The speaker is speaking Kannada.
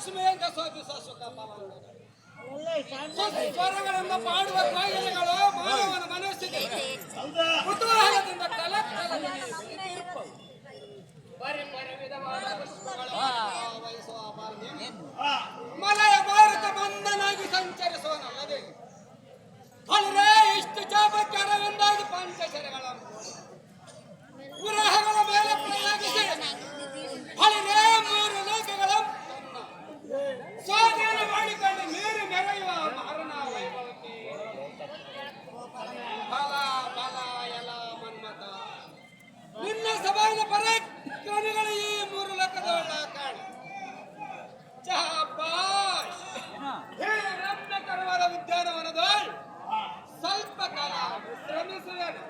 ಲಕ್ಷ್ಮಿಯಿಂದ ಶೋಭಿಸ ಸುಖ ಸ್ವರಗಳಿಂದ ಪಾಡುವ ಕಾಯಿಲೆಗಳು ಮಾನವನ ಮನಸ್ಸಿಗೆ ಕುತೂಹಲದಿಂದ ವಿಧವಾದ ಮಲಯ ಭಾರತ ಬಂಧನಾಗಿ ಸಂಚರಿಸುವನಲ್ಲದೆ ಅಲ್ಲದೆ ಇಷ್ಟು ಚಾಪಕ್ಕಾರವೆಂದಾಗಿ ಪಂಚಶರಗಳ ವಿರಹಗಳ ಮೇಲೆ ಪ್ರಯೋಗಿಸಿ ಅಲ್ಲದೆ ಮೂರು ಲೋಕಗಳ ಸ್ವಾಧೀನ ಮಾಡಿಕೊಂಡು ಮೀರಿ ಮೆರೆಯುವ ಮಾರಣ ವೈಭವಕ್ಕೆ ಬಲ ಬಲ ಎಲ ಮನ್ಮತ ನಿನ್ನ ಸಭಾದ ಪರಾಕ್ರಮಿಗಳ ಈ ಮೂರು ಲೋಕದೊಳ್ಳ ಕಾಣ ಚಹಾಬಾಷ್ ಹೇ ರತ್ನಕರವಾದ ಉದ್ಯಾನವನದೊಳ್ ಸ್ವಲ್ಪ ಕಾಲ ಶ್ರಮಿಸುವೆನು.